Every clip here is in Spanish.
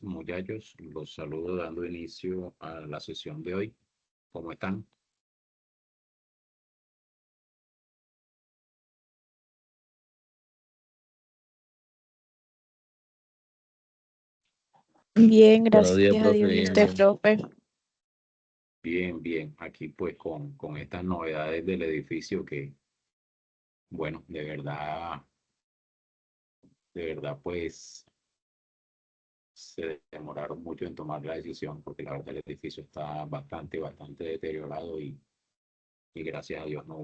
Muchachos, los saludo dando inicio a la sesión de hoy. ¿Cómo están? Bien, Buenos gracias días, a profe. Dios. ¿Y Bien, usted, bien. profe? Bien, bien. Aquí pues con estas novedades del edificio que, bueno, de verdad pues se demoraron mucho en tomar la decisión porque la verdad el edificio está bastante deteriorado y gracias a Dios no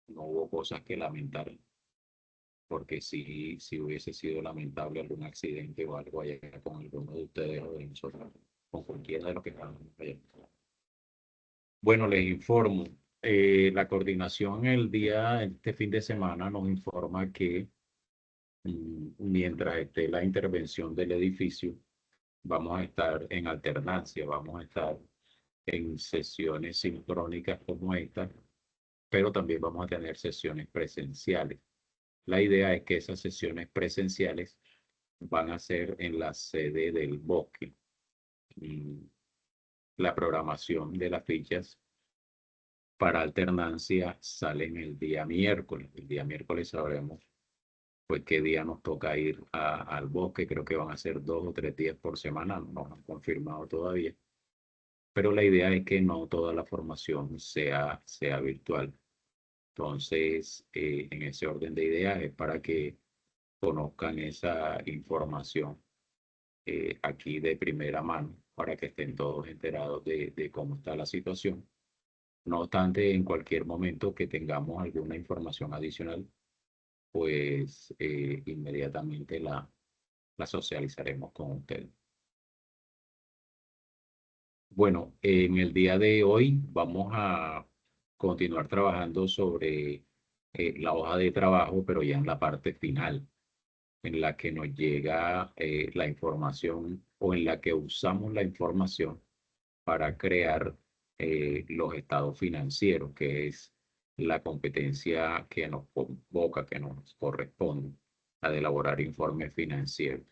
hubo cosas que lamentar porque si hubiese sido lamentable algún accidente o algo allá con alguno de ustedes o de nosotros, con cualquiera de los que estaban allá. Bueno, les informo. La coordinación este fin de semana nos informa que mientras esté la intervención del edificio, vamos a estar en alternancia, vamos a estar en sesiones sincrónicas como esta, pero también vamos a tener sesiones presenciales. La idea es que esas sesiones presenciales van a ser en la sede del bosque. Y la programación de las fichas para alternancia salen el día miércoles. El día miércoles sabremos pues qué día nos toca ir al bosque. Creo que van a ser 2 o 3 días por semana, no nos han confirmado todavía. Pero la idea es que no toda la formación sea virtual. Entonces, en ese orden de ideas es para que conozcan esa información aquí de primera mano, para que estén todos enterados de cómo está la situación. No obstante, en cualquier momento que tengamos alguna información adicional, pues inmediatamente la socializaremos con ustedes. Bueno, en el día de hoy vamos a continuar trabajando sobre la hoja de trabajo, pero ya en la parte final, en la que nos llega la información o en la que usamos la información para crear los estados financieros, que es la competencia que nos convoca, que nos corresponde, la de elaborar informes financieros.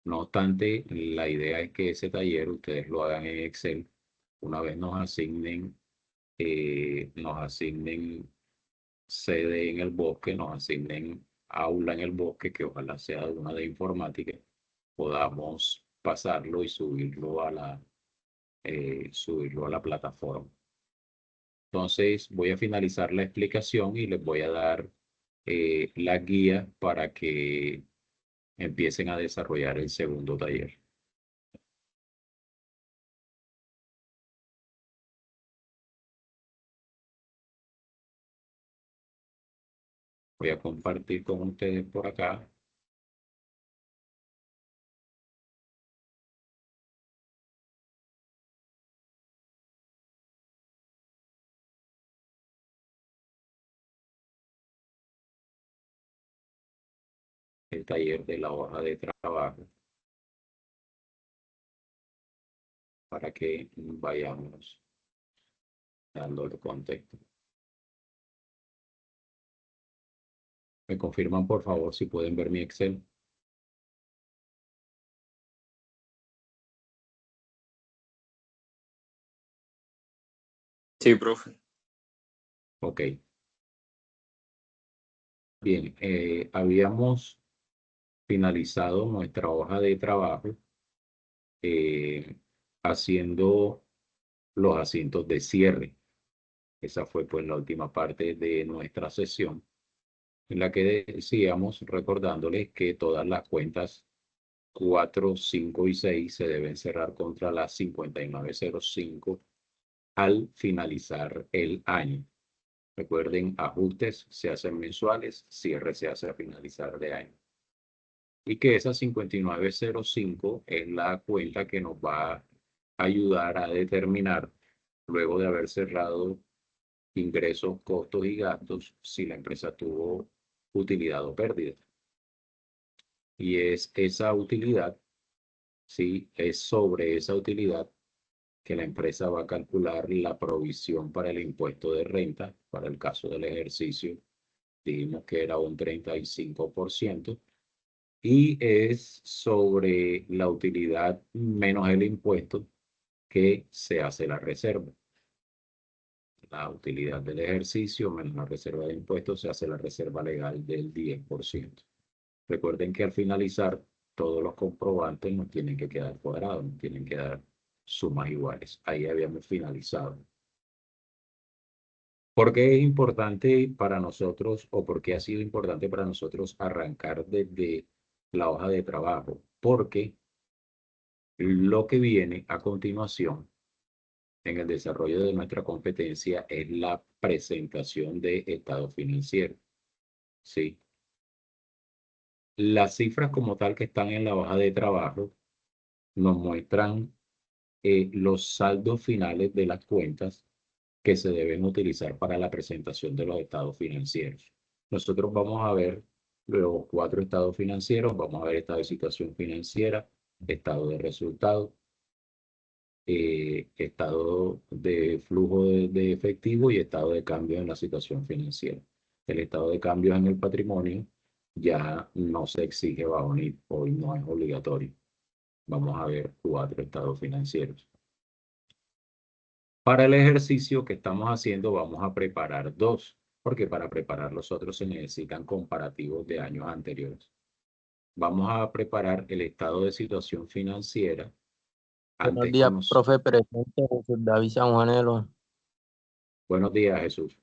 No obstante, la idea es que ese taller ustedes lo hagan en Excel. Una vez nos asignen sede en el bosque, nos asignen aula en el bosque, que ojalá sea una de informática, podamos pasarlo y subirlo a la plataforma. Entonces, voy a finalizar la explicación y les voy a dar la guía para que empiecen a desarrollar el segundo taller. Voy a compartir con ustedes por acá. El taller de la hoja de trabajo para que vayamos dando el contexto. ¿Me confirman, por favor, si pueden ver mi Excel? Sí, profe. Ok. Bien, habíamos finalizado nuestra hoja de trabajo eh, haciendo los asientos de cierre. Esa fue pues la última parte de nuestra sesión en la que decíamos, recordándoles que todas las cuentas 4, 5 y 6 se deben cerrar contra las 5905 al finalizar el año. Recuerden, ajustes se hacen mensuales, cierre se hace a finalizar de año. Y que esa 5905 es la cuenta que nos va a ayudar a determinar, luego de haber cerrado ingresos, costos y gastos, si la empresa tuvo utilidad o pérdida. Y es esa utilidad, sí, es sobre esa utilidad que la empresa va a calcular la provisión para el impuesto de renta. Para el caso del ejercicio, dijimos que era un 35%, y es sobre la utilidad menos el impuesto que se hace la reserva. La utilidad del ejercicio menos la reserva de impuestos se hace la reserva legal del 10%. Recuerden que al finalizar todos los comprobantes nos tienen que quedar cuadrados, nos tienen que dar sumas iguales. Ahí habíamos finalizado. ¿Por qué es importante para nosotros o por qué ha sido importante para nosotros arrancar desde la hoja de trabajo? Porque lo que viene a continuación en el desarrollo de nuestra competencia es la presentación de estado financiero. ¿Sí? Las cifras como tal que están en la hoja de trabajo nos muestran los saldos finales de las cuentas que se deben utilizar para la presentación de los estados financieros. Nosotros vamos a ver los 4 estados financieros, vamos a ver estado de situación financiera, estado de resultados, estado de flujo de efectivo y estado de cambio en la situación financiera. El estado de cambio en el patrimonio ya no se exige bajo NIF, hoy no es obligatorio. Vamos a ver 4 estados financieros. Para el ejercicio que estamos haciendo vamos a preparar 2, porque para preparar los otros se necesitan comparativos de años anteriores. Vamos a preparar el estado de situación financiera Buenos antes días, conocido. profe, presente Jesús David San Juanelo. Buenos días, Jesús.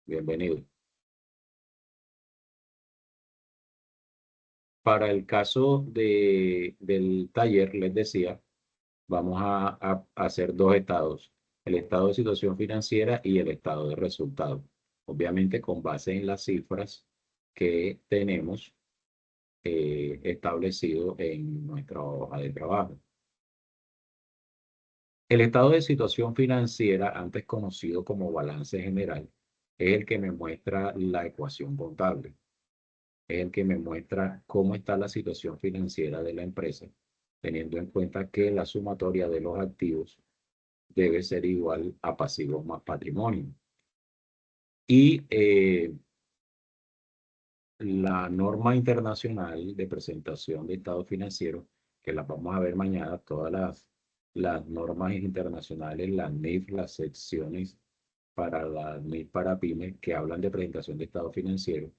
Bienvenido. Para el caso del taller, les decía, vamos a hacer 2 estados, el estado de situación financiera y el estado de resultados. Obviamente con base en las cifras que tenemos establecido en nuestra hoja de trabajo. El estado de situación financiera, antes conocido como balance general, es el que me muestra la ecuación contable. Es el que me muestra cómo está la situación financiera de la empresa, teniendo en cuenta que la sumatoria de los activos debe ser igual a pasivos más patrimonio. Y la norma internacional de presentación de estados financieros, que las vamos a ver mañana, todas las normas internacionales, las NIF, las secciones para la NIF para pymes, que hablan de presentación de estados financieros,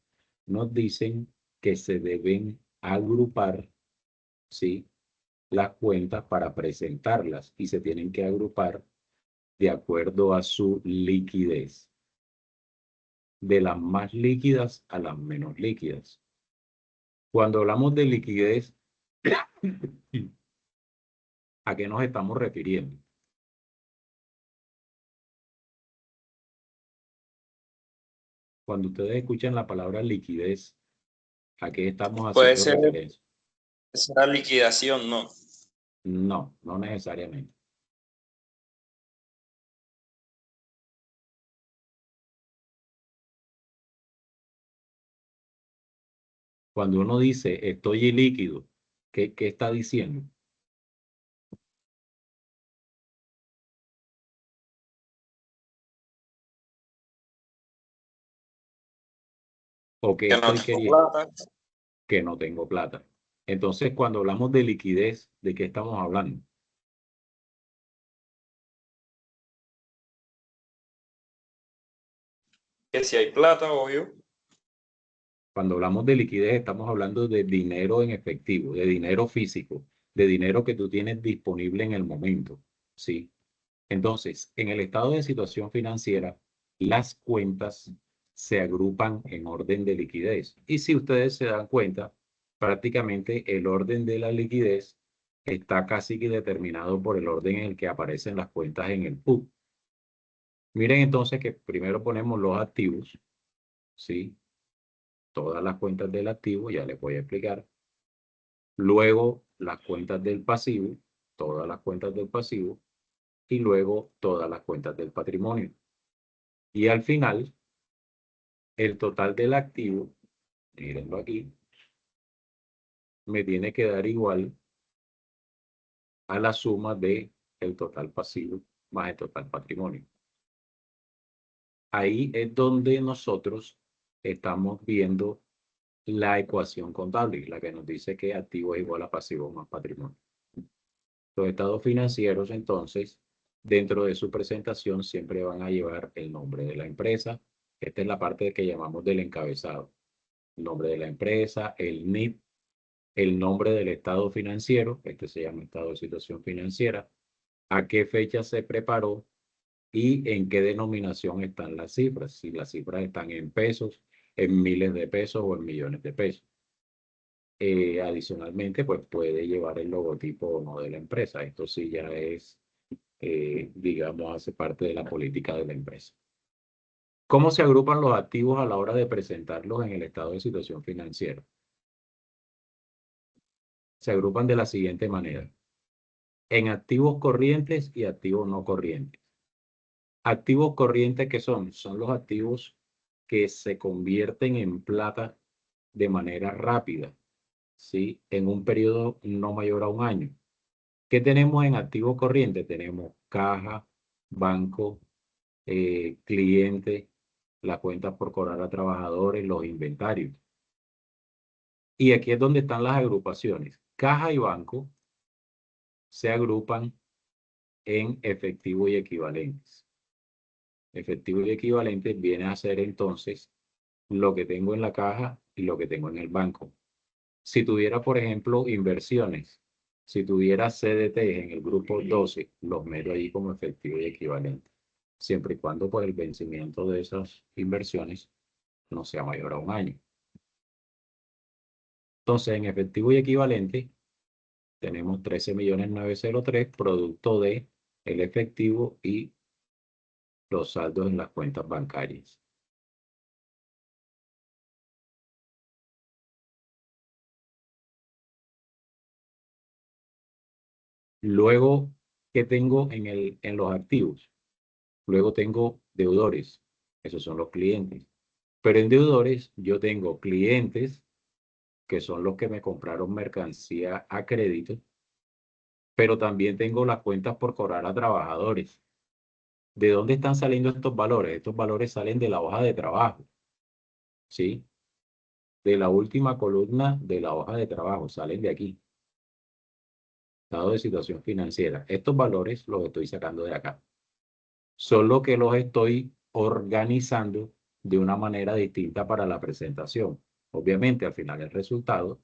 nos dicen que se deben agrupar, ¿sí?, las cuentas para presentarlas y se tienen que agrupar de acuerdo a su liquidez, de las más líquidas a las menos líquidas. Cuando hablamos de liquidez, ¿a qué nos estamos refiriendo? Cuando ustedes escuchan la palabra liquidez, ¿a qué estamos Puede haciendo ser referencia? esa liquidación, ¿no? No, no necesariamente. Cuando uno dice estoy ilíquido, ¿qué está diciendo? ¿O qué Que no estoy tengo queriendo? plata, Que no tengo plata. Entonces, cuando hablamos de liquidez, ¿de qué estamos hablando? que si hay plata, obvio, Cuando hablamos de liquidez, estamos hablando de dinero en efectivo, de dinero físico, de dinero que tú tienes disponible en el momento, ¿sí? Entonces, en el estado de situación financiera, las cuentas se agrupan en orden de liquidez. Y si ustedes se dan cuenta, prácticamente el orden de la liquidez está casi que determinado por el orden en el que aparecen las cuentas en el PUT. Miren entonces que primero ponemos los activos, ¿sí? Todas las cuentas del activo, ya les voy a explicar. Luego las cuentas del pasivo, todas las cuentas del pasivo, y luego todas las cuentas del patrimonio. Y al final, el total del activo, mírenlo aquí, me tiene que dar igual a la suma de el total pasivo más el total patrimonio. Ahí es donde nosotros estamos viendo la ecuación contable, la que nos dice que activo es igual a pasivo más patrimonio. Los estados financieros, entonces, dentro de su presentación siempre van a llevar el nombre de la empresa. Esta es la parte que llamamos del encabezado. El nombre de la empresa, el NIP, el nombre del estado financiero, este se llama estado de situación financiera, a qué fecha se preparó y en qué denominación están las cifras. Si las cifras están en pesos, en miles de pesos o en millones de pesos. Adicionalmente, pues puede llevar el logotipo o no de la empresa. Esto sí ya es, digamos, hace parte de la política de la empresa. ¿Cómo se agrupan los activos a la hora de presentarlos en el estado de situación financiera? Se agrupan de la siguiente manera: en activos corrientes y activos no corrientes. Activos corrientes, ¿qué son? Son los activos que se convierten en plata de manera rápida, ¿sí? En un periodo no mayor a un año. ¿Qué tenemos en activos corrientes? Tenemos caja, banco, cliente, la cuenta por cobrar a trabajadores, los inventarios. Y aquí es donde están las agrupaciones. Caja y banco se agrupan en efectivo y equivalentes. Efectivo y equivalentes viene a ser entonces lo que tengo en la caja y lo que tengo en el banco. Si tuviera, por ejemplo, inversiones, si tuviera CDT en el grupo 12, los meto allí como efectivo y equivalente, siempre y cuando pues, el vencimiento de esas inversiones no sea mayor a un año. Entonces, en efectivo y equivalente, tenemos 13.903.000 producto de el efectivo y los saldos en las cuentas bancarias. Luego, ¿qué tengo en los activos? Luego tengo deudores, esos son los clientes. Pero en deudores yo tengo clientes, que son los que me compraron mercancía a crédito, pero también tengo las cuentas por cobrar a trabajadores. ¿De dónde están saliendo estos valores? Estos valores salen de la hoja de trabajo, ¿sí? De la última columna de la hoja de trabajo, salen de aquí. Estado de situación financiera. Estos valores los estoy sacando de acá. Solo que los estoy organizando de una manera distinta para la presentación. Obviamente, al final el resultado,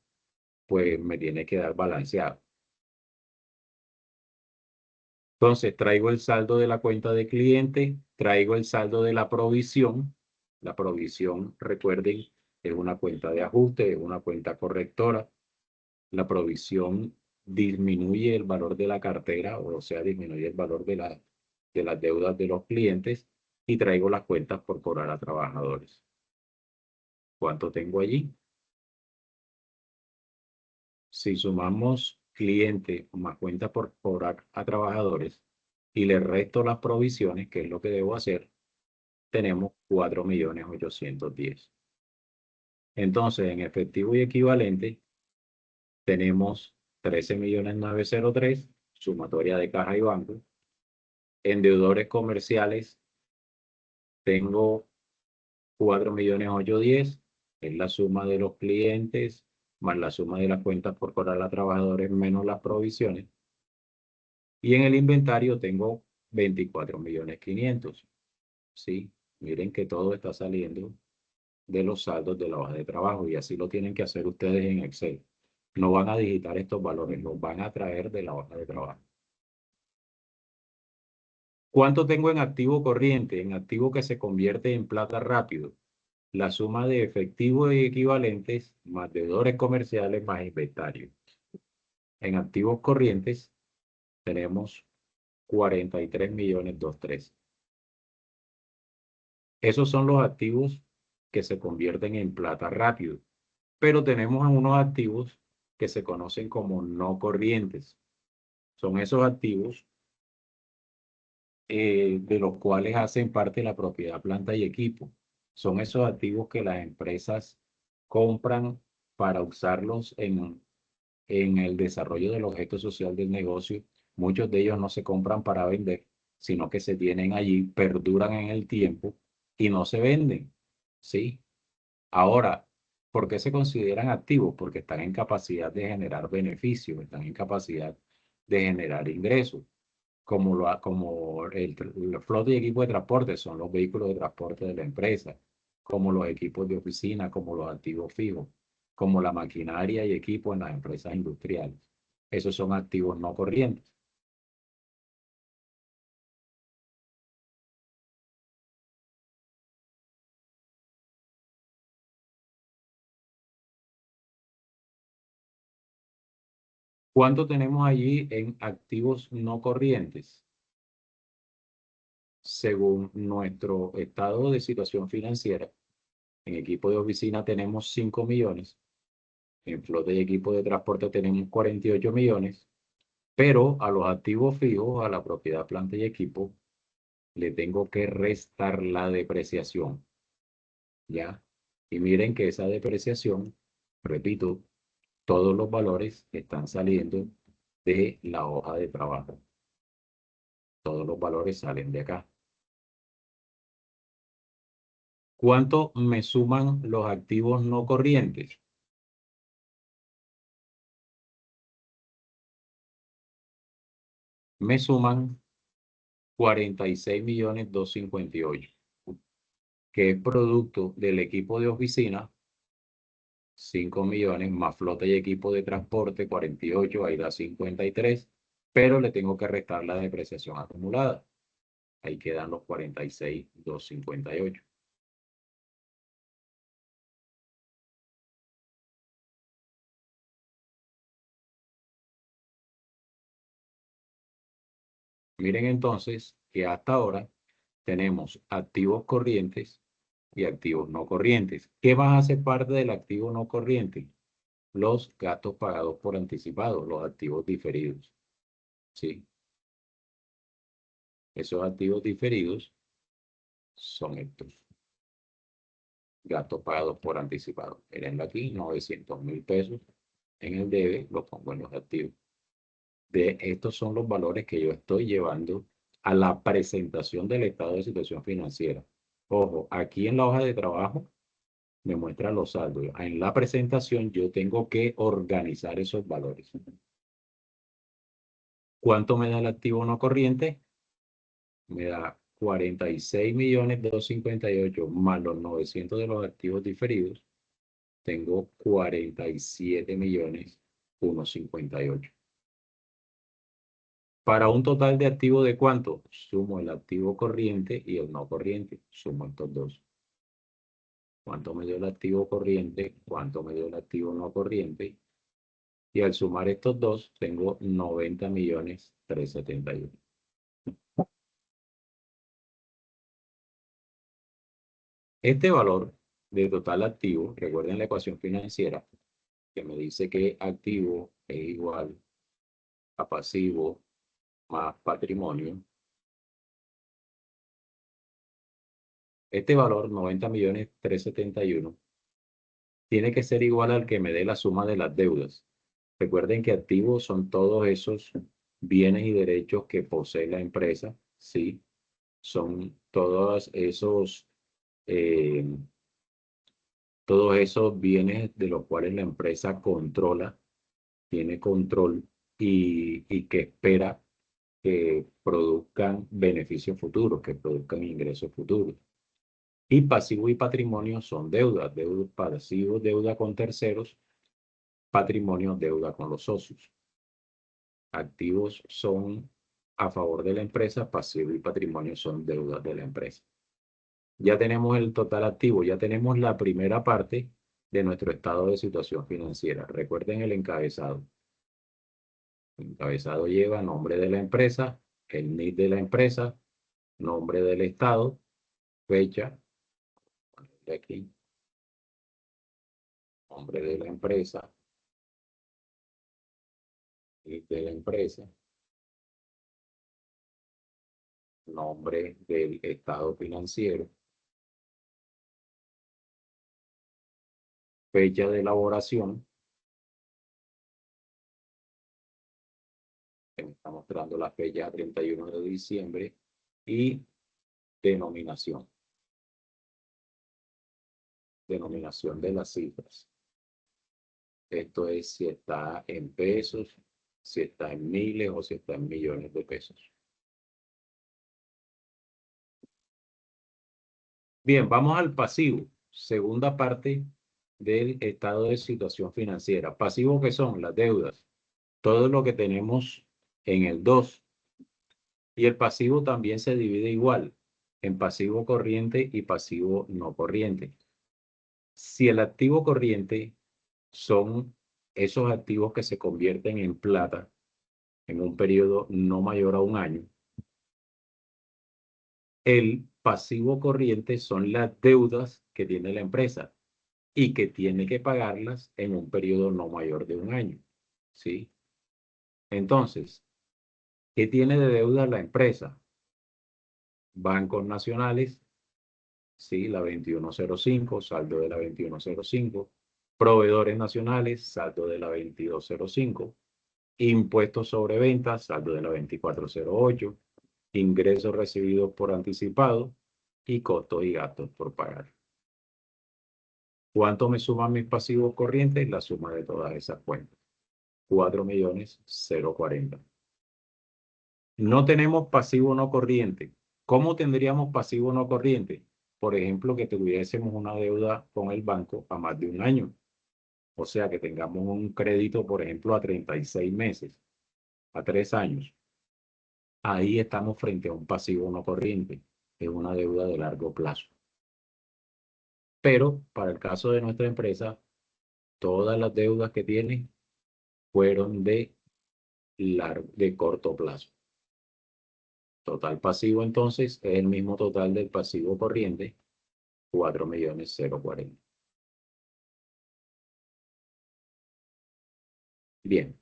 pues me tiene que dar balanceado. Entonces, traigo el saldo de la cuenta de cliente, traigo el saldo de la provisión. La provisión, recuerden, es una cuenta de ajuste, es una cuenta correctora. La provisión disminuye el valor de la cartera, o sea, disminuye el valor de las deudas de los clientes, y traigo las cuentas por cobrar a trabajadores. ¿Cuánto tengo allí? Si sumamos cliente más cuenta por cobrar a trabajadores y le resto las provisiones, que es lo que debo hacer, tenemos 4.810.000. Entonces, en efectivo y equivalente, tenemos 13.903.000, sumatoria de caja y banco. En deudores comerciales, tengo 4.810.000, es la suma de los clientes más la suma de las cuentas por cobrar a trabajadores menos las provisiones. Y en el inventario tengo 24.500.000. Sí, miren que todo está saliendo de los saldos de la hoja de trabajo y así lo tienen que hacer ustedes en Excel. No van a digitar estos valores, los van a traer de la hoja de trabajo. ¿Cuánto tengo en activo corriente? En activo que se convierte en plata rápido. La suma de efectivo y equivalentes más deudores comerciales más inventario. En activos corrientes tenemos 43.203.000. Esos son los activos que se convierten en plata rápido. Pero tenemos unos activos que se conocen como no corrientes. Son esos activos de los cuales hacen parte la propiedad, planta y equipo. Son esos activos que las empresas compran para usarlos en el desarrollo del objeto social del negocio. Muchos de ellos no se compran para vender, sino que se tienen allí, perduran en el tiempo y no se venden, ¿sí? Ahora, ¿Por qué se consideran activos? Porque están en capacidad de generar beneficios, están en capacidad de generar ingresos, como el flota y equipo de transporte son los vehículos de transporte de la empresa, como los equipos de oficina, como los activos fijos, como la maquinaria y equipo en las empresas industriales. Esos son activos no corrientes. ¿Cuánto tenemos allí en activos no corrientes? Según nuestro estado de situación financiera, en equipo de oficina tenemos 5 millones, en flota y equipo de transporte tenemos 48 millones, pero a los activos fijos, a la propiedad, planta y equipo, le tengo que restar la depreciación, ¿ya? Y miren que esa depreciación, repito, todos los valores están saliendo de la hoja de trabajo. Todos los valores salen de acá. ¿Cuánto me suman los activos no corrientes? Me suman 46.258.000, que es producto del equipo de oficina, 5 millones, más flota y equipo de transporte, 48, ahí da 53, pero le tengo que restar la depreciación acumulada. Ahí quedan los 46.258. Miren entonces que hasta ahora tenemos activos corrientes y activos no corrientes. ¿Qué más hace parte del activo no corriente? Los gastos pagados por anticipado, los activos diferidos. ¿Sí? Esos activos diferidos son estos. Gastos pagados por anticipado. Mirenlo aquí, 900.000 pesos en el debe, lo pongo en los activos. De estos son los valores que yo estoy llevando a la presentación del estado de situación financiera. Ojo, aquí en la hoja de trabajo me muestra los saldos. En la presentación yo tengo que organizar esos valores. ¿Cuánto me da el activo no corriente? Me da 46.258.000 más los 900 de los activos diferidos. Tengo 47.158.000. Para un total de activo de ¿cuánto? Sumo el activo corriente y el no corriente. Sumo estos dos. ¿Cuánto me dio el activo corriente? ¿Cuánto me dio el activo no corriente? Y al sumar estos dos, tengo 90.371.000. Este valor de total activo, recuerden la ecuación financiera, que me dice que activo es igual a pasivo más patrimonio. Este valor, 90.371.000, tiene que ser igual al que me dé la suma de las deudas. Recuerden que activos son todos esos bienes y derechos que posee la empresa, ¿sí? Son eh, todos esos bienes de los cuales la empresa controla, tiene control y que espera que produzcan beneficios futuros, que produzcan ingresos futuros. Y pasivo y patrimonio son deudas, pasivos, deuda con terceros, patrimonio, deuda con los socios. Activos son a favor de la empresa, pasivo y patrimonio son deudas de la empresa. Ya tenemos el total activo, ya tenemos la primera parte de nuestro estado de situación financiera. Recuerden el encabezado. El encabezado lleva nombre de la empresa, el NIF de la empresa, nombre del estado, fecha, de aquí, nombre de la empresa, NIF de la empresa, nombre del estado financiero, fecha de elaboración, que me está mostrando la fecha 31 de diciembre, y denominación. denominación de las cifras. Esto es si está en pesos, si está en miles o si está en millones de pesos. Bien, vamos al pasivo. Segunda parte del estado de situación financiera. Pasivo, ¿qué son? Las deudas. Todo lo que tenemos en el 2. Y el pasivo también se divide igual en pasivo corriente y pasivo no corriente. Si el activo corriente son esos activos que se convierten en plata en un periodo no mayor a un año, el pasivo corriente son las deudas que tiene la empresa y que tiene que pagarlas en un periodo no mayor de un año. ¿Sí? Entonces, ¿qué tiene de deuda la empresa? Bancos nacionales, sí, la 2105, saldo de la 2105. Proveedores nacionales, saldo de la 2205. Impuestos sobre ventas, saldo de la 2408. Ingresos recibidos por anticipado y costos y gastos por pagar. ¿Cuánto me suman mis pasivos corrientes? La suma de todas esas cuentas. 4.040.000. No tenemos pasivo no corriente. ¿Cómo tendríamos pasivo no corriente? Por ejemplo, que tuviésemos una deuda con el banco a más de un año. O sea, que tengamos un crédito, por ejemplo, a 36 meses, a 3 años. Ahí estamos frente a un pasivo no corriente. Es una deuda de largo plazo. Pero para el caso de nuestra empresa, todas las deudas que tiene fueron de corto plazo. Total pasivo entonces es el mismo total del pasivo corriente, 4.040.000. Bien.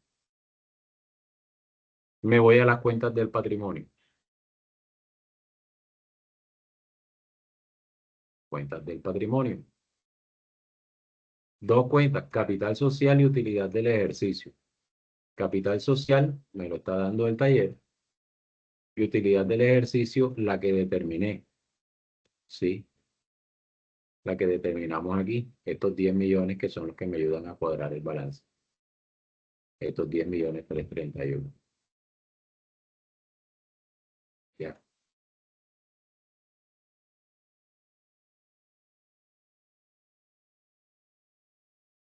Me voy a las cuentas del patrimonio. Cuentas del patrimonio. Dos cuentas, capital social y utilidad del ejercicio. Capital social me lo está dando el taller y utilidad del ejercicio la que determiné. ¿Sí? La que determinamos aquí, estos 10 millones que son los que me ayudan a cuadrar el balance. Estos 10.331.000. Ya.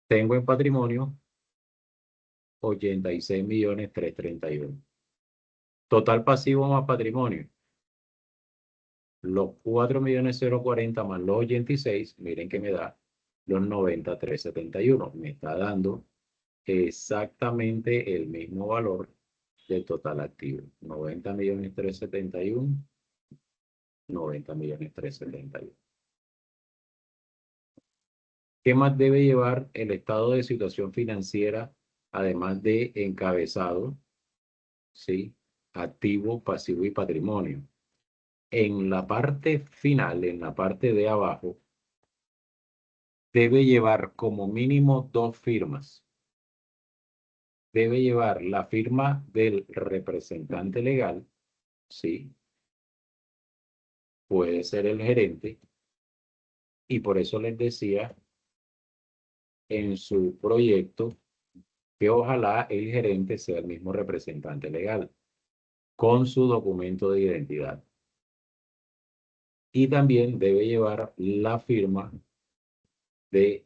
Tengo en patrimonio 86.331.000. Total pasivo más patrimonio. Los 4.040.000 más los 86, miren que me da los 90.371. Me está dando exactamente el mismo valor del total activo. 90.371, 90.371. ¿Qué más debe llevar el estado de situación financiera, además de encabezado, ¿sí? Activo, pasivo y patrimonio? En la parte final, en la parte de abajo, debe llevar como mínimo 2 firmas. Debe llevar la firma del representante legal, ¿sí? Puede ser el gerente, y por eso les decía en su proyecto que ojalá el gerente sea el mismo representante legal, con su documento de identidad. Y también debe llevar la firma de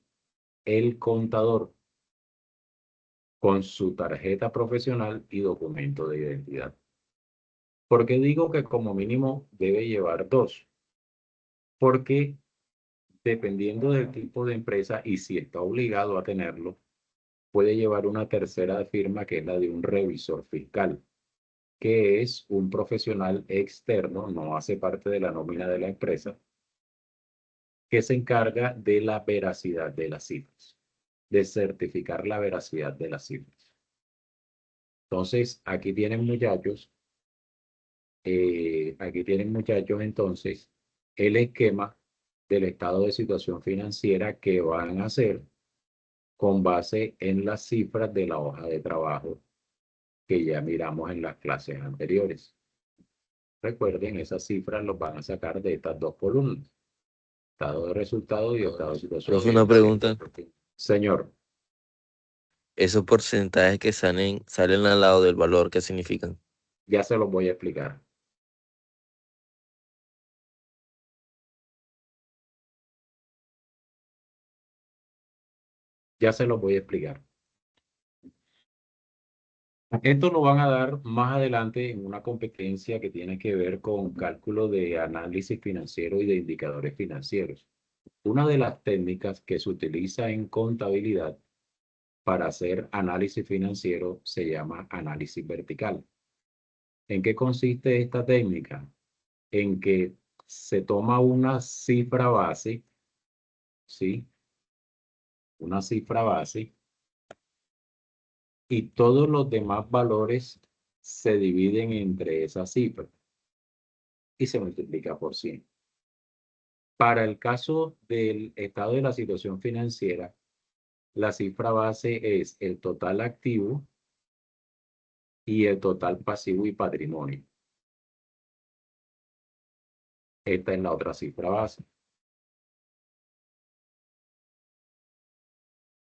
el contador con su tarjeta profesional y documento de identidad. ¿Por qué digo que como mínimo debe llevar 2? Porque dependiendo del tipo de empresa y si está obligado a tenerlo, puede llevar una tercera firma que es la de un revisor fiscal, que es un profesional externo, no hace parte de la nómina de la empresa, que se encarga de la veracidad de las cifras, de certificar la veracidad de las cifras. Entonces, aquí tienen muchachos, entonces el esquema del estado de situación financiera que van a hacer con base en las cifras de la hoja de trabajo que ya miramos en las clases anteriores. Recuerden, esas cifras los van a sacar de estas dos columnas. Estado de resultado y estado de situación. Profe, una pregunta. Señor, Esos porcentajes que salen al lado del valor, ¿qué significan? ya se los voy a explicar. Ya se los voy a explicar. Esto lo van a dar más adelante en una competencia que tiene que ver con cálculo de análisis financiero y de indicadores financieros. Una de las técnicas que se utiliza en contabilidad para hacer análisis financiero se llama análisis vertical. ¿En qué consiste esta técnica? En que se toma una cifra base, ¿sí? Una cifra base y todos los demás valores se dividen entre esa cifra y se multiplica por 100. Para el caso del estado de la situación financiera, la cifra base es el total activo y el total pasivo y patrimonio. Esta es la otra cifra base.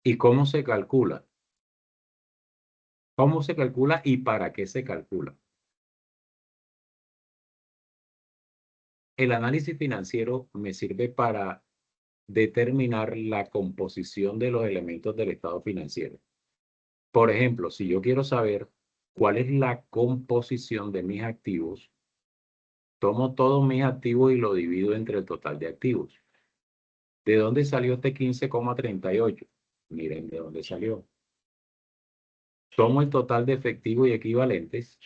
¿Y cómo se calcula? ¿Cómo se calcula y para qué se calcula? El análisis financiero me sirve para determinar la composición de los elementos del estado financiero. Por ejemplo, si yo quiero saber cuál es la composición de mis activos, tomo todos mis activos y lo divido entre el total de activos. ¿De dónde salió este 15,38? Miren de dónde salió. Tomo el total de efectivo y equivalentes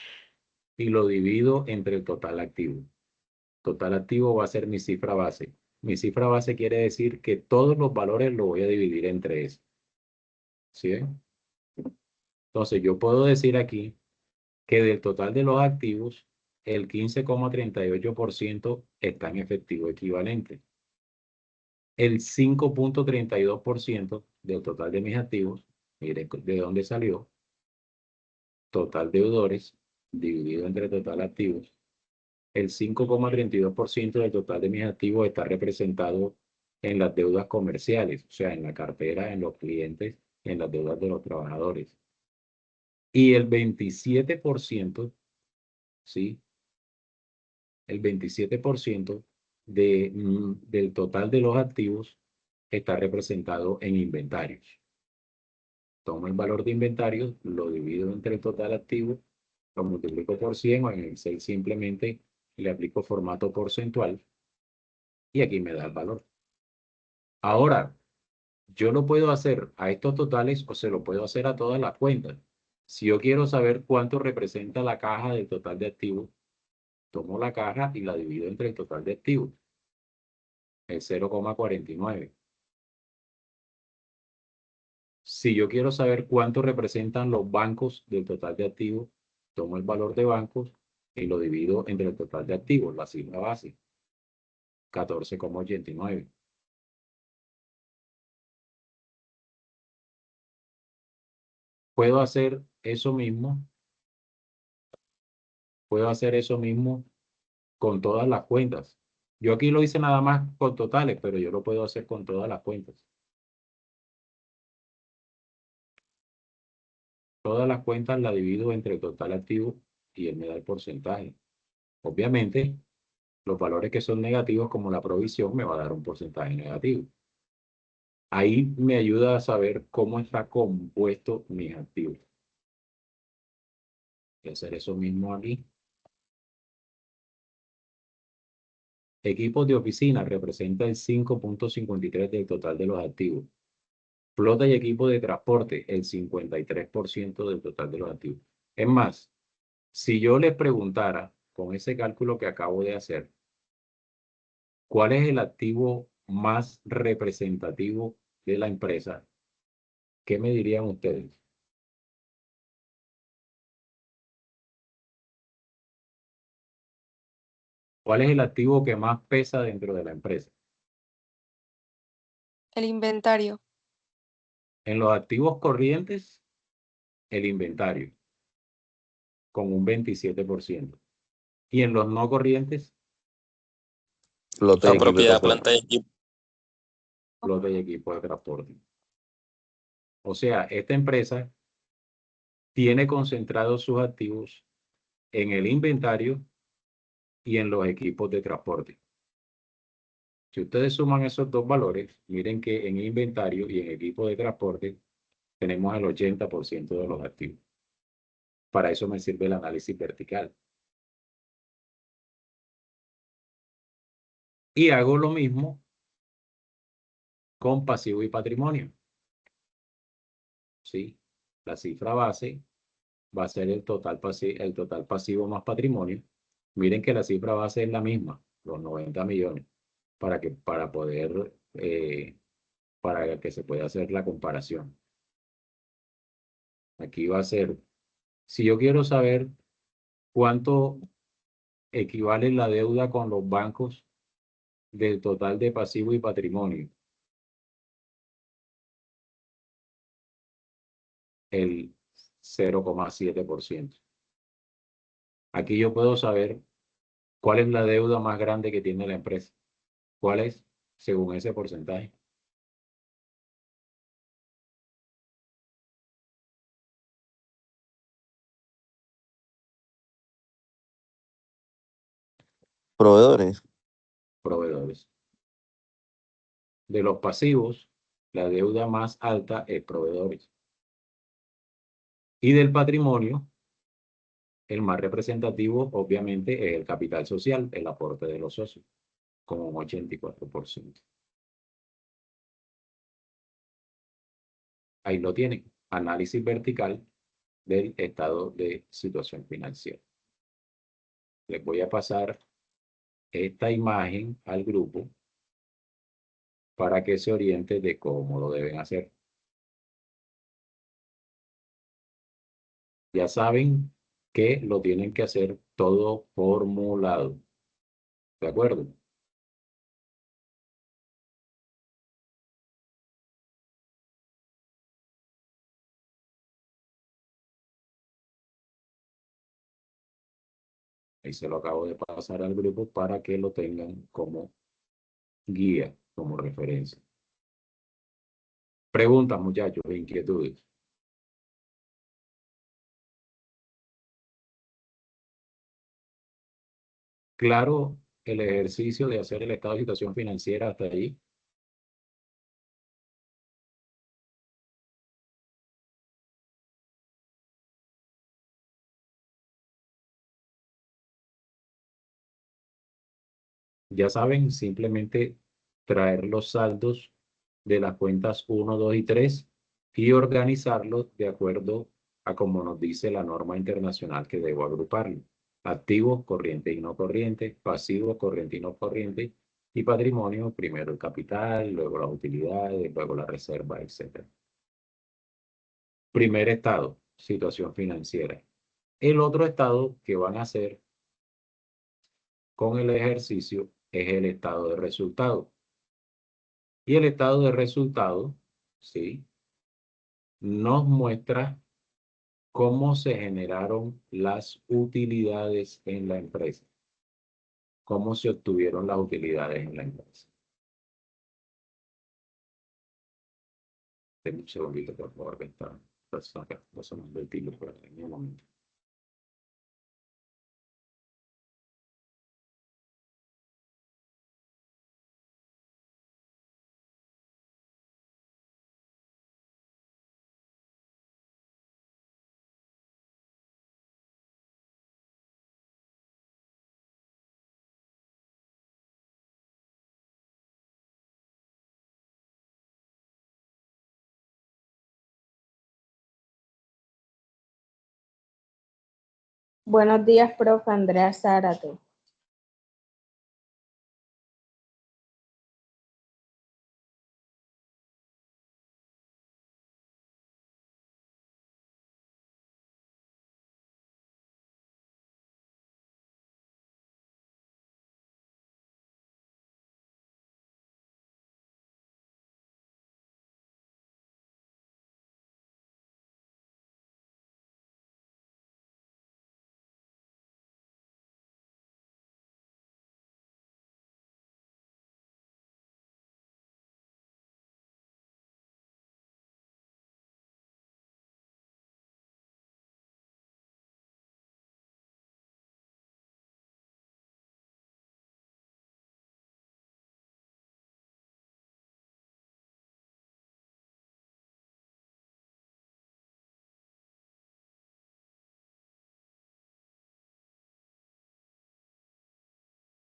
y lo divido entre el total activo. Total activo va a ser mi cifra base. Mi cifra base quiere decir que todos los valores los voy a dividir entre eso. ¿Sí ven? Entonces yo puedo decir aquí que del total de los activos, el 15,38% está en efectivo equivalente. El 5,32% del total de mis activos, miren de dónde salió, total deudores dividido entre total activos. El 5,32% del total de mis activos está representado en las deudas comerciales, o sea, en la cartera, en los clientes, en las deudas de los trabajadores. Y el 27%, ¿sí? El 27% del total de los activos está representado en inventarios. Tomo el valor de inventarios, lo divido entre el total activo, lo multiplico por 100 o en Excel simplemente le aplico formato porcentual y aquí me da el valor. Ahora, yo lo puedo hacer a estos totales o se lo puedo hacer a todas las cuentas. Si yo quiero saber cuánto representa la caja del total de activos, tomo la caja y la divido entre el total de activos, el 0,49. Si yo quiero saber cuánto representan los bancos del total de activos, tomo el valor de bancos y lo divido entre el total de activos, la cifra base, 14,89. Puedo hacer eso mismo. Puedo hacer eso mismo con todas las cuentas. Yo aquí lo hice nada más con totales, pero yo lo puedo hacer con todas las cuentas. Todas las cuentas las divido entre el total activo y él me da el porcentaje. Obviamente, los valores que son negativos, como la provisión, me va a dar un porcentaje negativo. Ahí me ayuda a saber cómo está compuesto mis activos. Voy a hacer eso mismo aquí. Equipos de oficina representa el 5,53 del total de los activos. Flota y equipo de transporte, el 53% del total de los activos. Es más, si yo les preguntara, con ese cálculo que acabo de hacer, ¿cuál es el activo más representativo de la empresa? ¿Qué me dirían ustedes? ¿Cuál es el activo que más pesa dentro de la empresa? El inventario. En los activos corrientes, el inventario, con un 27%. Y en los no corrientes, Flota y La equipo de propiedad, transporte. planta y equipo. flota y equipo de transporte. O sea, esta empresa tiene concentrados sus activos en el inventario y en los equipos de transporte. Si ustedes suman esos dos valores, miren que en inventario y en equipo de transporte tenemos el 80% de los activos. Para eso me sirve el análisis vertical. Y hago lo mismo con pasivo y patrimonio. ¿Sí? La cifra base va a ser el total pasivo más patrimonio. Miren que la cifra base es la misma, los 90 millones, para que se pueda hacer la comparación. Aquí va a ser, si yo quiero saber cuánto equivale la deuda con los bancos del total de pasivo y patrimonio, el 0,7%. Aquí yo puedo saber cuál es la deuda más grande que tiene la empresa. ¿Cuál es? Según ese porcentaje. Proveedores. Proveedores. De los pasivos, la deuda más alta es proveedores. Y del patrimonio, el más representativo, obviamente, es el capital social, el aporte de los socios, con un 84%. Ahí lo tienen. Análisis vertical del estado de situación financiera. Les voy a pasar esta imagen al grupo para que se oriente de cómo lo deben hacer. Ya saben que lo tienen que hacer todo formulado. ¿De acuerdo? Ahí se lo acabo de pasar al grupo para que lo tengan como guía, como referencia. Preguntas, muchachos, inquietudes. Claro, el ejercicio de hacer el estado de situación financiera hasta ahí. Ya saben, simplemente traer los saldos de las cuentas 1, 2 y 3 y organizarlos de acuerdo a como nos dice la norma internacional que debo agruparlo. Activos, corriente y no corriente, pasivos, corriente y no corriente, y patrimonio, primero el capital, luego las utilidades, luego la reserva, etc. Primer estado, situación financiera. El otro estado que van a hacer con el ejercicio es el estado de resultado. Y el estado de resultado, ¿sí? Nos muestra cómo se generaron las utilidades en la empresa, cómo se obtuvieron las utilidades en la empresa. Denme un segundito, por favor, que está sonando el tilo por ahí en un momento. Buenos días, profe Andrea Zárate.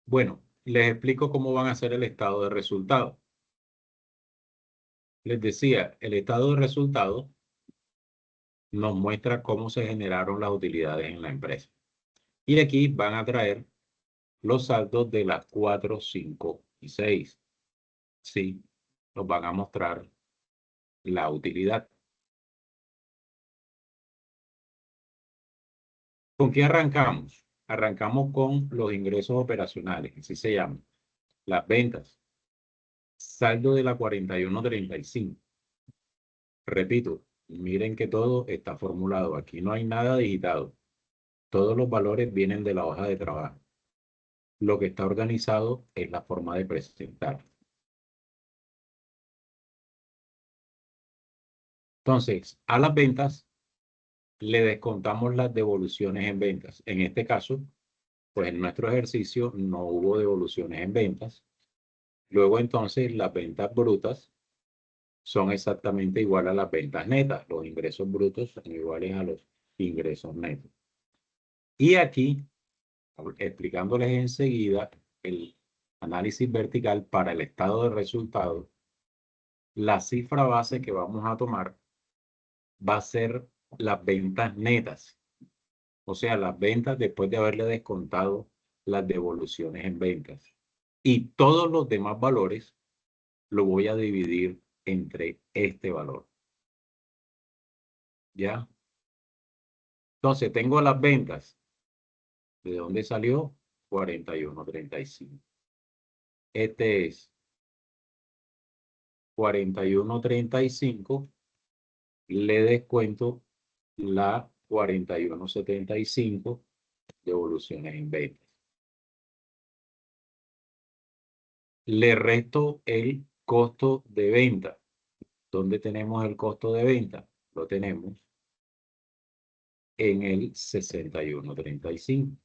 Bueno, les explico cómo van a ser el estado de resultados. Les decía, el estado de resultados nos muestra cómo se generaron las utilidades en la empresa. Y aquí van a traer los saldos de las 4, 5 y 6. Sí, nos van a mostrar la utilidad. ¿Con qué arrancamos? Arrancamos con los ingresos operacionales, así se llaman. Las ventas. Saldo de la 4135. Repito, miren que todo está formulado. Aquí no hay nada digitado. Todos los valores vienen de la hoja de trabajo. Lo que está organizado es la forma de presentar. Entonces, a las ventas le descontamos las devoluciones en ventas. En este caso, pues en nuestro ejercicio no hubo devoluciones en ventas. Luego entonces las ventas brutas son exactamente igual a las ventas netas. Los ingresos brutos son iguales a los ingresos netos. Y aquí, explicándoles enseguida el análisis vertical para el estado de resultados, la cifra base que vamos a tomar va a ser las ventas netas. O sea, las ventas después de haberle descontado las devoluciones en ventas. Y todos los demás valores lo voy a dividir entre este valor. ¿Ya? Entonces, tengo las ventas. ¿De dónde salió? 41.35. Este es 41.35. Le descuento la 41.75 devoluciones en ventas. Le resto el costo de venta. ¿Dónde tenemos el costo de venta? Lo tenemos en el 61.35.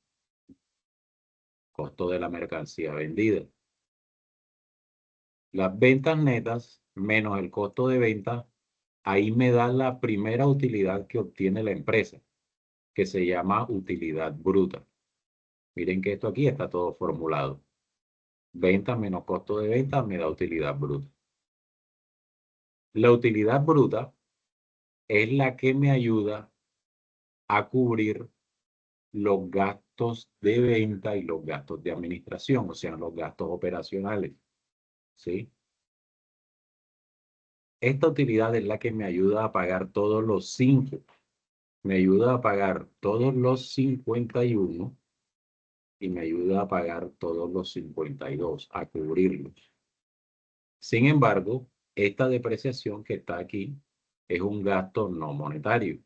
Costo de la mercancía vendida. Las ventas netas menos el costo de venta, ahí me da la primera utilidad que obtiene la empresa, que se llama utilidad bruta. Miren que esto aquí está todo formulado. Venta menos costo de venta me da utilidad bruta. La utilidad bruta es la que me ayuda a cubrir los gastos de venta y los gastos de administración, o sea, los gastos operacionales. ¿Sí? Esta utilidad es la que me ayuda a pagar todos los 5. Me ayuda a pagar todos los 51 y me ayuda a pagar todos los 52, a cubrirlos. Sin embargo, esta depreciación que está aquí es un gasto no monetario.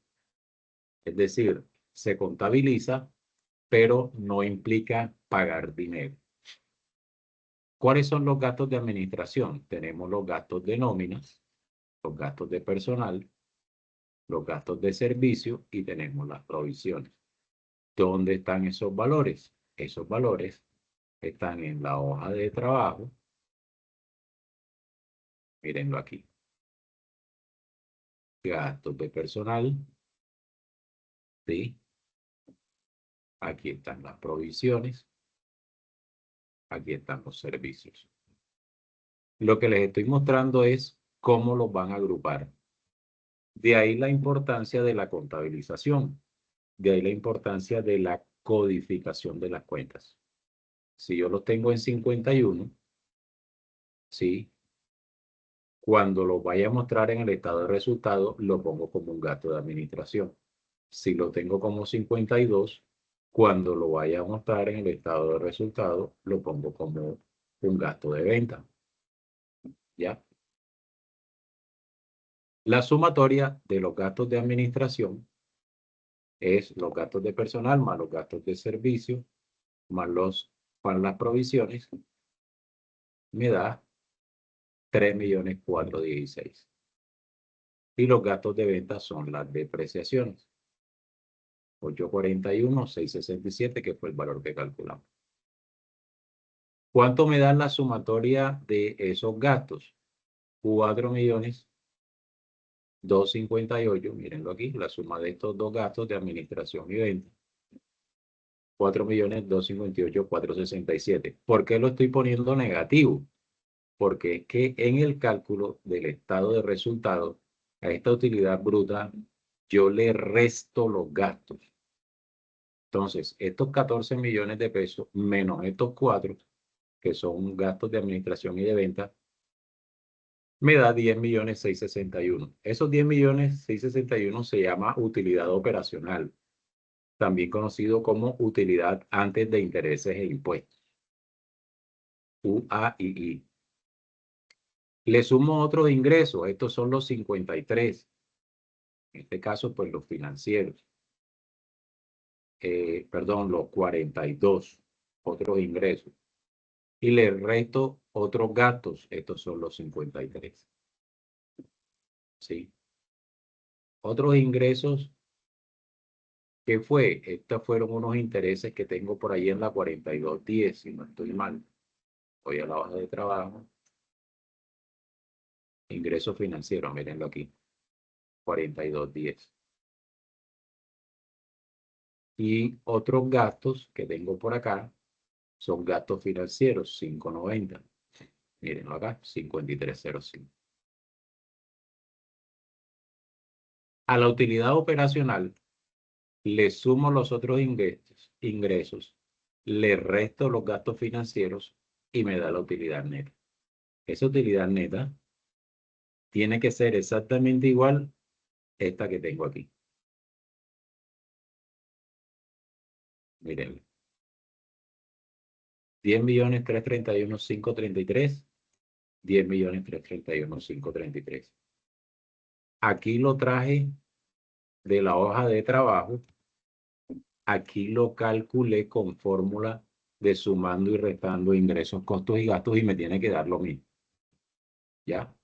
Es decir, se contabiliza, pero no implica pagar dinero. ¿Cuáles son los gastos de administración? Tenemos los gastos de nóminas, los gastos de personal, los gastos de servicio y tenemos las provisiones. ¿Dónde están esos valores? Esos valores están en la hoja de trabajo. Mírenlo aquí. Gastos de personal. ¿Sí? Aquí están las provisiones. Aquí están los servicios. Lo que les estoy mostrando es cómo los van a agrupar. De ahí la importancia de la contabilización. De ahí la importancia de la codificación de las cuentas. Si yo los tengo en 51, ¿sí? Cuando lo vaya a mostrar en el estado de resultados, lo pongo como un gasto de administración. Si lo tengo como 52, cuando lo vaya a mostrar en el estado de resultados, lo pongo como un gasto de venta. ¿Ya? La sumatoria de los gastos de administración es los gastos de personal más los gastos de servicio más las provisiones, me da 3.416.000. Y los gastos de venta son las depreciaciones. 841.667, que fue el valor que calculamos. ¿Cuánto me da la sumatoria de esos gastos? 4.258.000. Mírenlo aquí, la suma de estos dos gastos de administración y venta. 4.258.467. ¿Por qué lo estoy poniendo negativo? Porque es que en el cálculo del estado de resultados, a esta utilidad bruta, yo le resto los gastos. Entonces, estos 14 millones de pesos menos estos 4, que son gastos de administración y de venta, me da 10.661.000. Esos 10.661.000 se llama utilidad operacional, también conocido como utilidad antes de intereses e impuestos, UAII. Le sumo otros ingresos, estos son los 53, en este caso pues los financieros, perdón, los 42 otros ingresos. Y le resto otros gastos, estos son los 53. ¿Sí? Otros ingresos, ¿qué fue? Estos fueron unos intereses que tengo por ahí en la 4210, si no estoy mal. Voy a la hoja de trabajo. Ingresos financieros, mírenlo aquí. 4210. Y otros gastos que tengo por acá son gastos financieros, 590. Mírenlo acá, 5305. A la utilidad operacional le sumo los otros ingresos, le resto los gastos financieros y me da la utilidad neta. Esa utilidad neta tiene que ser exactamente igual a esta que tengo aquí. Miren. 10.331.533. 10.331.533. Aquí lo traje de la hoja de trabajo. Aquí lo calculé con fórmula de sumando y restando ingresos, costos y gastos y me tiene que dar lo mismo. ¿Ya?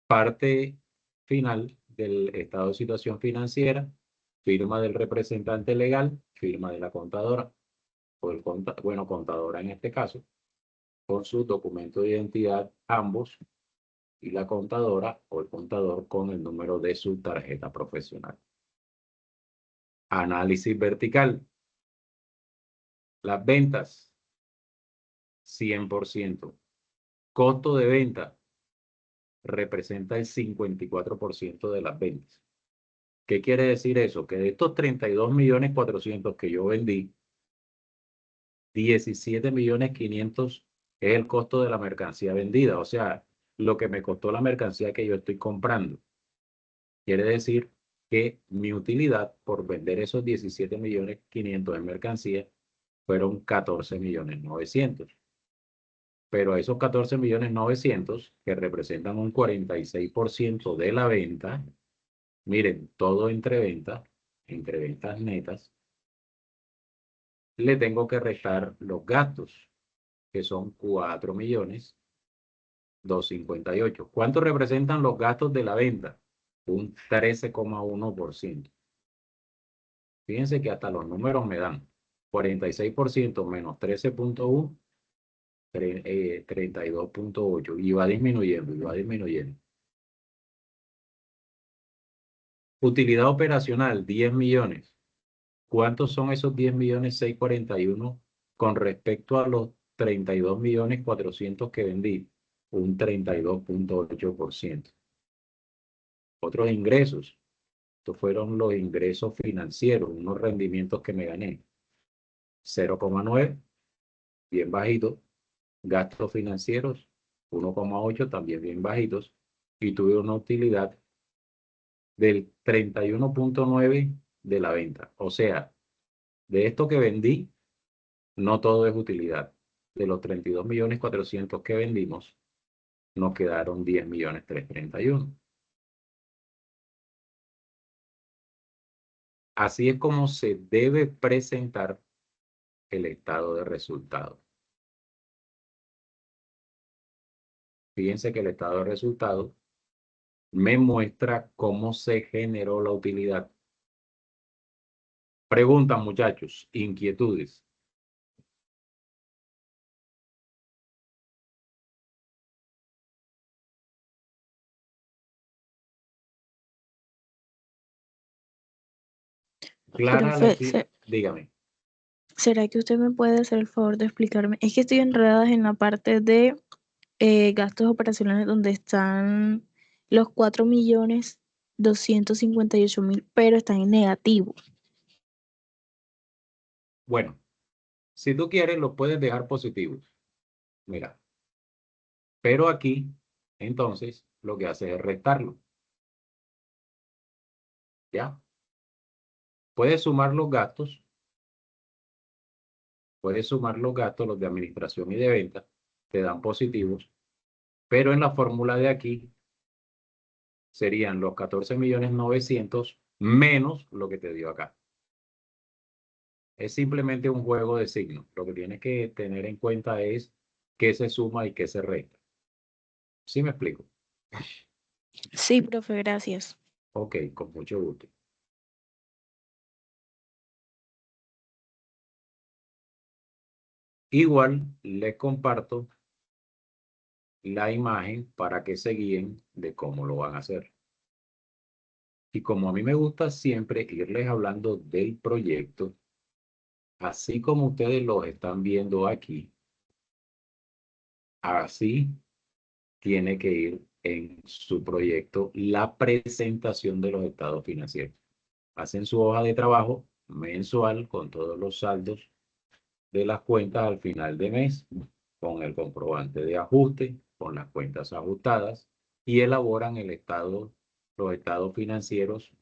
Parte final del estado de situación financiera, firma del representante legal, firma de la contadora, o el contadora en este caso, con su documento de identidad, ambos, y la contadora o el contador con el número de su tarjeta profesional. Análisis vertical. Las ventas, 100%. Costo de venta representa el 54% de las ventas. ¿Qué quiere decir eso? Que de estos 32.400.000 que yo vendí, 17.500.000 es el costo de la mercancía vendida. O sea, lo que me costó la mercancía que yo estoy comprando. Quiere decir que mi utilidad por vender esos 17.500.000 en mercancía fueron 14.900.000. Pero esos 14.900.000, que representan un 46% de la venta, miren, todo entre ventas netas, le tengo que restar los gastos, que son 4.258.000. ¿Cuánto representan los gastos de la venta? Un 13,1%. Fíjense que hasta los números me dan 46% menos 13,1, 32,8. Y va disminuyendo, y va disminuyendo. Utilidad operacional, 10 millones. ¿Cuántos son esos 10.641.000 con respecto a los 32.400.000 que vendí? Un 32,8%. Otros ingresos. Estos fueron los ingresos financieros, unos rendimientos que me gané. 0,9, bien bajito. Gastos financieros, 1,8, también bien bajitos. Y tuve una utilidad del 31,9 de la venta. O sea, de esto que vendí, no todo es utilidad. De los 32.400.000 que vendimos, nos quedaron 10.331.000. Así es como se debe presentar el estado de resultados. Fíjense que el estado de resultados me muestra cómo se generó la utilidad. Preguntas, muchachos, inquietudes. Clara, Profe, dígame. ¿será que usted me puede hacer el favor de explicarme? Es que estoy enredada en la parte de gastos operacionales donde están los 4.258.000, pero están en negativo. Bueno, si tú quieres, lo puedes dejar positivo. Mira, pero aquí, entonces, lo que hace es restarlo. ¿Ya? Puedes sumar los gastos. Puedes sumar los gastos, los de administración y de venta, te dan positivos, pero en la fórmula de aquí serían los 14.900.000 menos lo que te dio acá. Es simplemente un juego de signos. Lo que tienes que tener en cuenta es qué se suma y qué se resta. ¿Sí me explico? Sí, profe, gracias. Ok, con mucho gusto. Igual les comparto la imagen para que se guíen de cómo lo van a hacer. Y como a mí me gusta siempre irles hablando del proyecto, así como ustedes lo están viendo aquí, así tiene que ir en su proyecto la presentación de los estados financieros. Hacen su hoja de trabajo mensual con todos los saldos de las cuentas al final de mes, con el comprobante de ajuste, con las cuentas ajustadas y elaboran los estados financieros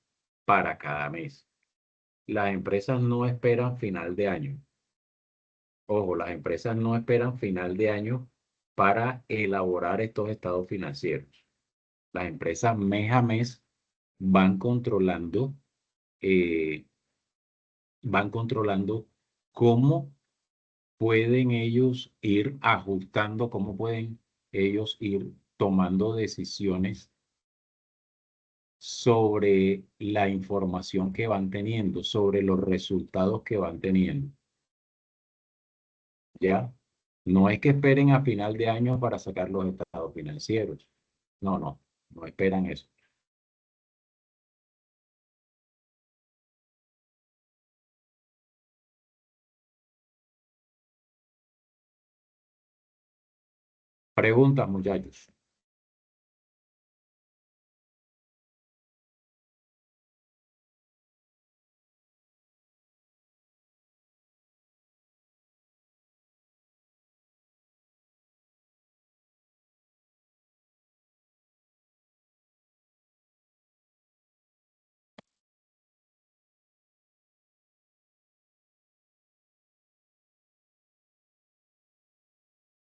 para cada mes. Las empresas no esperan final de año. Ojo, las empresas no esperan final de año para elaborar estos estados financieros. Las empresas mes a mes van controlando, eh, van controlando cómo pueden ellos ir ajustando, cómo pueden ellos ir tomando decisiones sobre la información que van teniendo, sobre los resultados que van teniendo. ¿Ya? No es que esperen a final de año para sacar los estados financieros. No, no, no esperan eso. Preguntas, muchachos.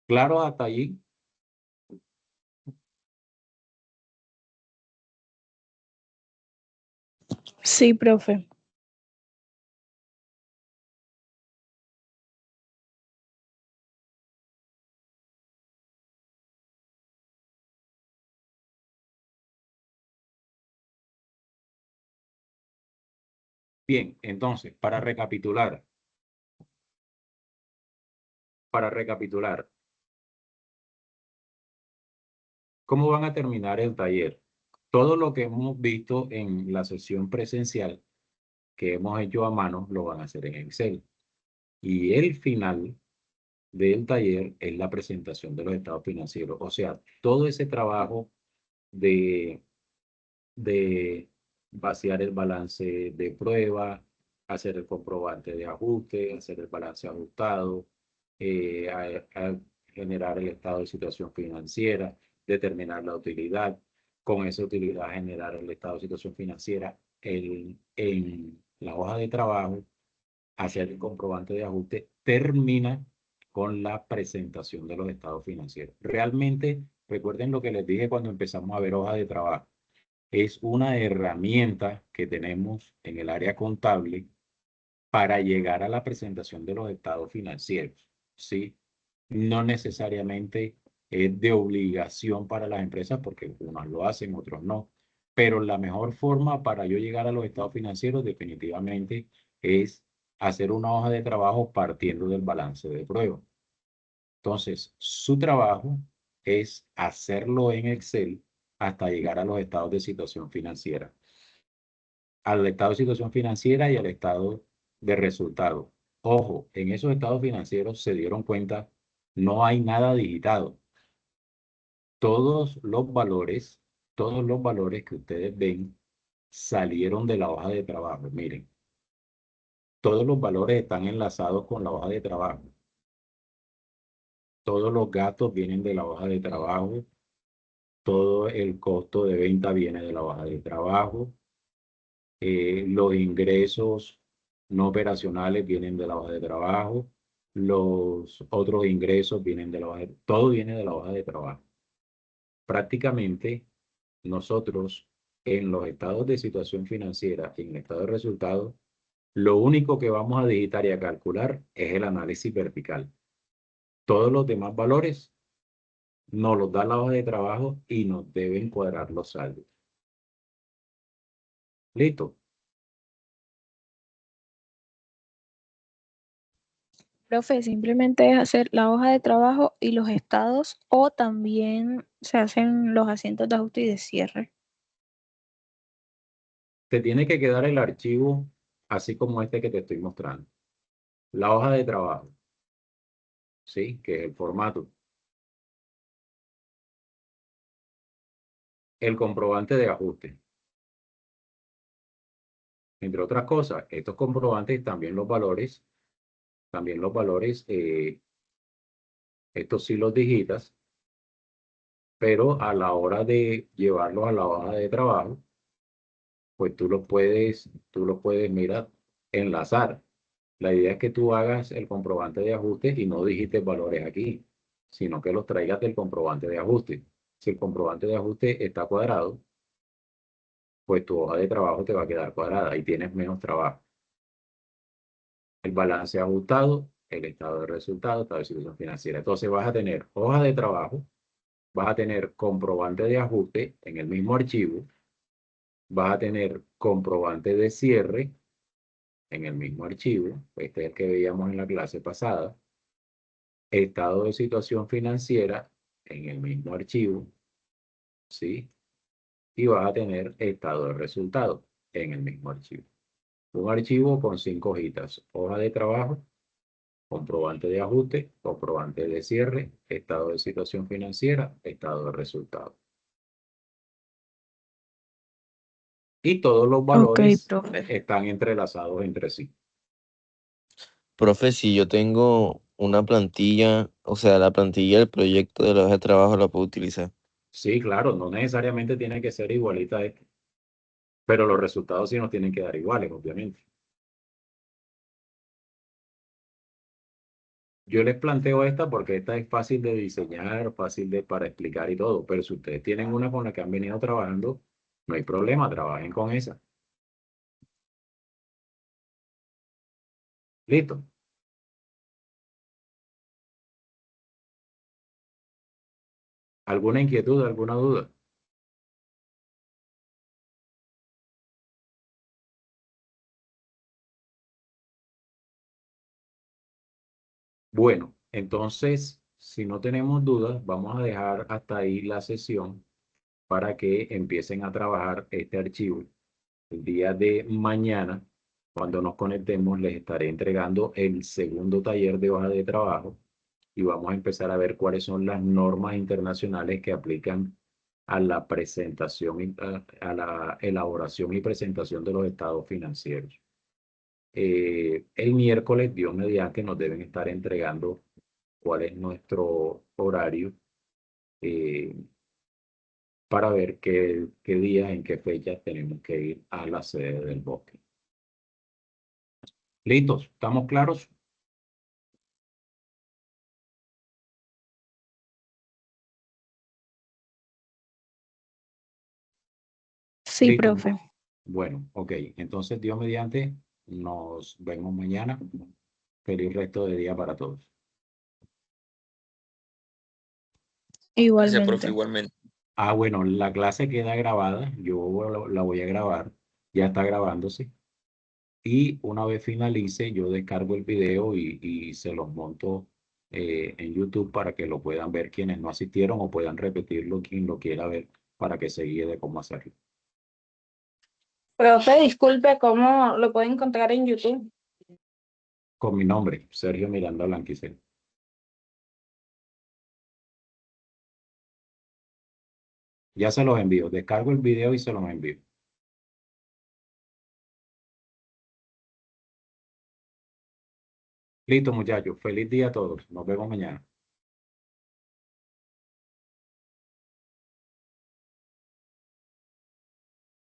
¿Claro hasta allí? Sí, profe. Bien, entonces, para recapitular, ¿cómo van a terminar el taller? Todo lo que hemos visto en la sesión presencial que hemos hecho a mano, lo van a hacer en Excel. Y el final del taller es la presentación de los estados financieros. O sea, todo ese trabajo de, de vaciar el balance de prueba, hacer el comprobante de ajuste, hacer el balance ajustado, a generar el estado de situación financiera, determinar la utilidad, con esa utilidad generar el estado de situación financiera en la hoja de trabajo, hacer el comprobante de ajuste, termina con la presentación de los estados financieros. Realmente, recuerden lo que les dije cuando empezamos a ver hoja de trabajo. Es una herramienta que tenemos en el área contable para llegar a la presentación de los estados financieros, ¿sí? No necesariamente es de obligación para las empresas porque unos lo hacen, otros no. Pero la mejor forma para yo llegar a los estados financieros definitivamente es hacer una hoja de trabajo partiendo del balance de prueba. Entonces, su trabajo es hacerlo en Excel hasta llegar a los estados de situación financiera. al estado de situación financiera y al estado de resultado. Ojo, en esos estados financieros se dieron cuenta, no hay nada digitado. Todos los valores que ustedes ven salieron de la hoja de trabajo. Miren, todos los valores están enlazados con la hoja de trabajo. Todos los gastos vienen de la hoja de trabajo. Todo el costo de venta viene de la hoja de trabajo. Los ingresos no operacionales vienen de la hoja de trabajo. Los otros ingresos vienen de la hoja de... Todo viene de la hoja de trabajo. Prácticamente nosotros en los estados de situación financiera y en el estado de resultados, lo único que vamos a digitar y a calcular es el análisis vertical. Todos los demás valores nos los da la hoja de trabajo y nos deben cuadrar los saldos. ¿Listo? Profe, simplemente es hacer la hoja de trabajo y los estados o también se hacen los asientos de ajuste y de cierre. Te tiene que quedar el archivo así como este que te estoy mostrando. La hoja de trabajo, ¿sí? Que es el formato. El comprobante de ajuste. Entre otras cosas, estos comprobantes también los valores, estos sí los digitas, pero a la hora de llevarlos a la hoja de trabajo, pues tú los puedes, mira, enlazar. La idea es que tú hagas el comprobante de ajuste y no digites valores aquí, sino que los traigas del comprobante de ajuste. Si el comprobante de ajuste está cuadrado, pues tu hoja de trabajo te va a quedar cuadrada y tienes menos trabajo. El balance ajustado, el estado de resultados, estado de situación financiera. Entonces vas a tener hoja de trabajo, vas a tener comprobante de ajuste en el mismo archivo, vas a tener comprobante de cierre en el mismo archivo, este es el que veíamos en la clase pasada, estado de situación financiera en el mismo archivo, ¿sí? Y vas a tener estado de resultados en el mismo archivo. Un archivo con 5 hojitas, hoja de trabajo, comprobante de ajuste, comprobante de cierre, estado de situación financiera, estado de resultados. Y todos los Ok, valores profe. están entrelazados entre sí. Profe, si yo tengo una plantilla, o sea, la plantilla del proyecto de la hoja de trabajo la puedo utilizar. Sí, claro, no necesariamente tiene que ser igualita a esto, pero los resultados sí nos tienen que dar iguales, obviamente. Yo les planteo esta porque esta es fácil de diseñar, para explicar y todo, pero si ustedes tienen una con la que han venido trabajando, no hay problema, trabajen con esa. Listo. ¿Alguna inquietud, alguna duda? Bueno, entonces, si no tenemos dudas, vamos a dejar hasta ahí la sesión para que empiecen a trabajar este archivo. El día de mañana, cuando nos conectemos, les estaré entregando el segundo taller de hoja de trabajo y vamos a empezar a ver cuáles son las normas internacionales que aplican a la presentación, a la elaboración y presentación de los estados financieros. El miércoles, Dios mediante, nos deben estar entregando cuál es nuestro horario eh, para ver qué días, en qué fechas tenemos que ir a la sede del bosque. ¿Listos? ¿Estamos claros? Sí, ¿Listo? profe. Bueno, ok. Entonces, Dios mediante, nos vemos mañana. Feliz resto de día para todos. Gracias, profe, Igualmente. igualmente. Ah, bueno, la clase queda grabada. Yo la voy a grabar. Ya está grabándose. Y una vez finalice, yo descargo el video y se los monto en YouTube para que lo puedan ver quienes no asistieron o puedan repetirlo quien lo quiera ver para que se guíe de cómo hacerlo. Profe, disculpe, ¿cómo lo puede encontrar en YouTube? Con mi nombre, Sergio Miranda Blanquicel. Ya se los envío. Descargo el video y se los envío. Listo, muchachos. Feliz día a todos. Nos vemos mañana.